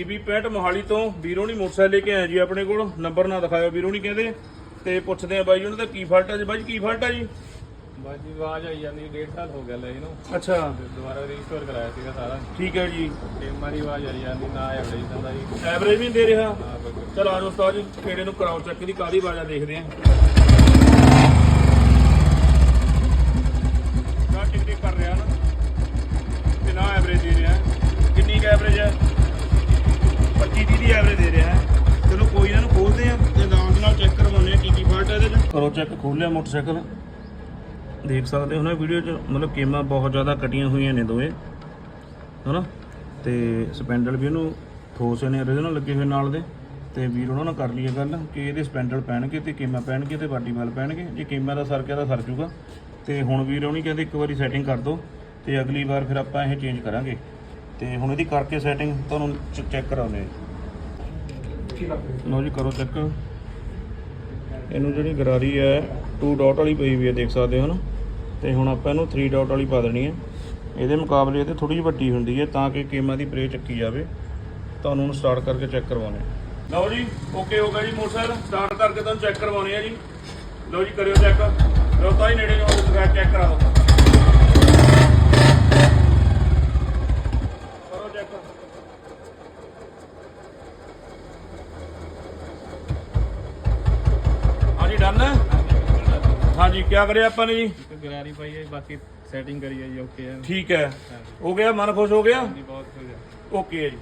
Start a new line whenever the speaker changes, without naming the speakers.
ਬੀਬੀ 65 ਮੋਹਾਲੀ ਤੋਂ ਵੀਰੋ ਨਹੀਂ ਮੋਟਰਸਾਈਕਲ ਲੈ ਕੇ ਆਏ ਜੀ ਆਪਣੇ ਕੋਲ। ਨੰਬਰ ਨਾ ਦਿਖਾਇਓ ਵੀਰੋ ਨਹੀਂ ਕਹਿੰਦੇ। ਤੇ ਪੁੱਛਦੇ ਆ ਬਾਈ ਜੀ ਉਹਨਾਂ ਦਾ ਕੀ ਫਾਲਟ ਹੈ ਜੀ। ਬਾਈ ਜੀ ਕੀ ਫਾਲਟ ਹੈ ਜੀ?
ਬਾਈ ਜੀ ਆਵਾਜ਼ ਆਈ ਜਾਂਦੀ 1.5 ਸਾਲ ਹੋ ਗਿਆ ਲੈ ਇਹਨੂੰ।
ਅੱਛਾ
ਦੁਬਾਰਾ ਰੀਸਟੋਰ ਕਰਾਇਆ ਸੀਗਾ ਸਾਰਾ।
ਠੀਕ ਹੈ ਜੀ।
ਟੇਮਾਂ ਦੀ ਆਵਾਜ਼ ਆਈ ਜਾਂਦੀ ਨਾ ਐਵਰੇਜ ਦਿੰਦਾ ਜੀ।
ਐਵਰੇਜ ਵੀ ਨਹੀਂ ਦੇ ਰਿਹਾ।
ਹਾਂ ਬਿਲਕੁਲ।
ਚਲ ਆ ਜਾਓ ਉਸਤਾਦ ਜੀ ਕਿਹੜੇ ਨੂੰ ਕਰਾਓ ਚੈੱਕ ਦੀ ਕਾਹਦੀ ਆਵਾਜ਼ ਆ ਦੇਖਦੇ ਆ। ਕਾ ਟਿਕ ਕਰ ਰਿਹਾ ਨਾ ਤੇ ਨਾ ਐਵਰੇਜ ਦੇ ਰਿਹਾ। ਕਿੰਨੀ ਕੁ ਐਵਰੇਜ ਹੈ? 25-30 ਦੀ ਐਵਰੇਜ ਦੇ ਰਿਹਾ ਹੈ। ਚਲੋ ਕੋਈ ਇਹਨਾਂ ਨੂੰ ਖੋਲਦੇ ਆ ਤੇ ਨਾਲ ਦੇ ਨਾਲ ਚੈੱਕ ਕਰਵਾਉਂਦੇ ਆ ਕੀ ਫਾਲਟ ਹੈ ਇਹਦੇ 'ਚ। ਕਰੋ ਚੈੱਕ। ਖੋਲਿਆ ਮੋਟਰਸਾਈਕਲ, ਦੇਖ ਸਕਦੇ ਹੋ ਨਾ ਵੀਡੀਓ 'ਚ, ਮਤਲਬ ਕੀਮਾਂ ਬਹੁਤ ਜ਼ਿਆਦਾ ਕੱਟੀਆਂ ਹੋਈਆਂ ਨੇ ਦੋਵੇਂ, ਹਨਾ। ਤੇ ਸਪੈਂਡਲ ਵੀ ਇਹਨੂੰ ਠੋਸ ਨੇ ਓਰੀਜਨਲ ਲੱਗੇ ਹੋਏ ਨਾਲ ਦੇ। ਤੇ ਵੀਰ ਉਹਨਾਂ ਨਾਲ ਕਰ ਲਈਏ ਗੱਲ ਕਿ ਇਹਦੇ ਸਪੈਂਡਲ ਪੈਣਗੇ ਤੇ ਕੀਮਾ ਪੈਣਗੇ ਤੇ ਬਾਡੀ ਵਾਲ ਪੈਣਗੇ। ਜੇ ਕੀਮਾ ਦਾ ਸਰ ਗਿਆ ਤਾਂ ਸਰ ਜੂਗਾ। ਤੇ ਹੁਣ ਵੀਰ ਉਹਨੀ ਕਹਿੰਦੇ ਇੱਕ ਵਾਰੀ ਸੈਟਿੰਗ ਕਰ ਦਿਓ ਤੇ ਅਗਲੀ ਵਾਰ ਫਿਰ ਆਪਾਂ ਇਹ ਚੇਂਜ ਕਰਾਂਗੇ। ਤੇ ਹੁਣ ਇਹਦੀ ਕਰਕੇ ਸੈਟਿੰਗ ਤੁਹਾਨੂੰ ਚੈੱਕ ਕਰਾਉਂਦੇ ਆ। ਲਓ ਜੀ ਕਰੋ ਚੈੱਕ। ਇਹਨੂੰ ਜਿਹੜੀ ਗਰਾਰੀ ਹੈ 2 ਡਾਟ ਵਾਲੀ ਪਈ ਵੀ ਹੈ, ਦੇਖ ਸਕਦੇ ਹੋ ਨਾ। ਤੇ ਹੁਣ ਆਪਾਂ ਇਹਨੂੰ 3 ਡਾਟ ਵਾਲੀ ਪਾ ਦੇਣੀ ਹੈ। ਇਹਦੇ ਮੁਕਾਬਲੇ ਇਹ ਥੋੜੀ ਜਿਹੀ ਵੱਡੀ ਹੁੰਦੀ ਹੈ ਤਾਂ ਕਿ ਕੀਮਾ ਦੀ ਬ੍ਰੇਕ ਚੱਕੀ ਜਾਵੇ। ਤੁਹਾਨੂੰ ਉਹਨੂੰ ਸਟਾਰਟ ਕਰਕੇ ਚੈੱਕ ਕਰਵਾਉਣੇ। ਲਓ ਜੀ ਓਕੇ ਹੋ ਗਿਆ ਜੀ। ਮੋਟਰਸਾਈਕਲ ਸਟਾਰਟ ਕਰਕੇ ਤੁਹਾਨੂੰ ਚੈੱਕ ਕਰਵਾਉਣੇ ਆ ਜੀ। ਲਓ ਜੀ ਕਰਿਓ ਚੈੱਕ। ਲਓ ਤਾਂ ਹੀ ਨੇੜੇ ਨੂੰ ਚੈੱਕ ਕਰਾ ਦਿਓ। ਕਰੋ ਚੈੱਕ। ਹਾਂਜੀ ਡਨ ਹੈ। ਹਾਂਜੀ ਕੀ ਕਰਿਆ ਆਪਾਂ ਨੇ ਜੀ?
ਗਰਾਰੀ ਪਾਈ ਹੈ, ਬਾਕੀ ਸੈਟਿੰਗ ਕਰੀ ਹੈ ਜੀ। ਓਕੇ ਹੈ,
ਠੀਕ ਹੈ। ਹੋ ਗਿਆ, ਮਨ ਖੁਸ਼ ਹੋ ਗਿਆ।
ਬਹੁਤ ਖੁਸ਼ ਹੈ।
ਓਕੇ ਹੈ ਜੀ।